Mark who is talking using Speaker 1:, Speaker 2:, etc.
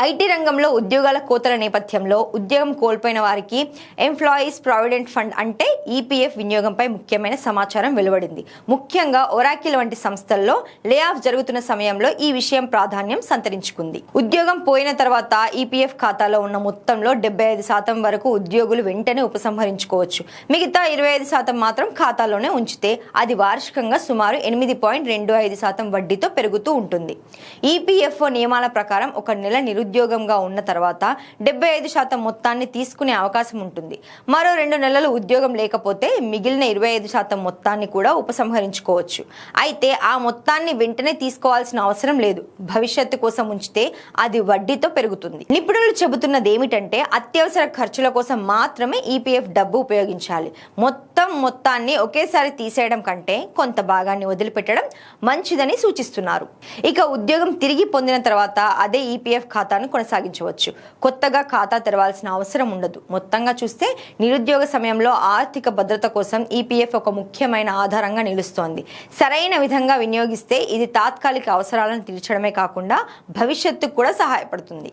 Speaker 1: IT రంగంలో ఉద్యోగాల కోతల నేపథ్యంలో ఉద్యోగం కోల్పోయిన వారికి ఎంప్లాయీస్ ప్రావిడెంట్ ఫండ్ అంటే ఈపీఎఫ్ వినియోగంపై ముఖ్యమైన సమాచారం వెలువడింది. ముఖ్యంగా ఒరాకిల్ వంటి సంస్థల్లో లే ఆఫ్ జరుగుతున్న సమయంలో ఈ విషయం ప్రాధాన్యం సంతరించుకుంది. ఉద్యోగం పోయిన తర్వాత ఈపీఎఫ్ ఖాతాలో ఉన్న మొత్తంలో 75% వరకు ఉద్యోగులు వెంటనే ఉపసంహరించుకోవచ్చు. మిగతా 25% మాత్రం ఖాతాలోనే ఉంచితే అది వార్షికంగా సుమారు 8.25% వడ్డీతో పెరుగుతూ ఉంటుంది. ఈపీఎఫ్ఓ నియమాల ప్రకారం ఒక నెల నిరుద్యోగంగా ఉన్న తర్వాత 75% మొత్తాన్ని తీసుకునే అవకాశం ఉంటుంది. మరో 2 నెలలు ఉద్యోగం లేకపోతే మిగిలిన 25% మొత్తాన్ని కూడా ఉపసంహరించుకోవచ్చు. అయితే ఆ మొత్తాన్ని వెంటనే తీసుకోవాల్సిన అవసరం లేదు. భవిష్యత్తు కోసం ఉంచితే అది వడ్డీతో పెరుగుతుంది. నిపుణులు చెబుతున్నది ఏమిటంటే అత్యవసర ఖర్చుల కోసం మాత్రమే ఈపీఎఫ్ డబ్బు ఉపయోగించాలి. మొత్తాన్ని ఒకేసారి తీసేయడం కంటే కొంత భాగాన్ని వదిలిపెట్టడం మంచిదని సూచిస్తున్నారు. ఇక ఉద్యోగం తిరిగి పొందిన తర్వాత అదే ఈపీఎఫ్ ఖాతాను కొనసాగించవచ్చు. కొత్తగా ఖాతా తెరవాల్సిన అవసరం ఉండదు. మొత్తంగా చూస్తే నిరుద్యోగ సమయంలో ఆర్థిక భద్రత కోసం ఈపీఎఫ్ ఒక ముఖ్యమైన ఆధారంగా నిలుస్తోంది. సరైన విధంగా వినియోగిస్తే ఇది తాత్కాలిక అవసరాలను తీర్చడమే కాకుండా భవిష్యత్తుకు కూడా సహాయపడుతుంది.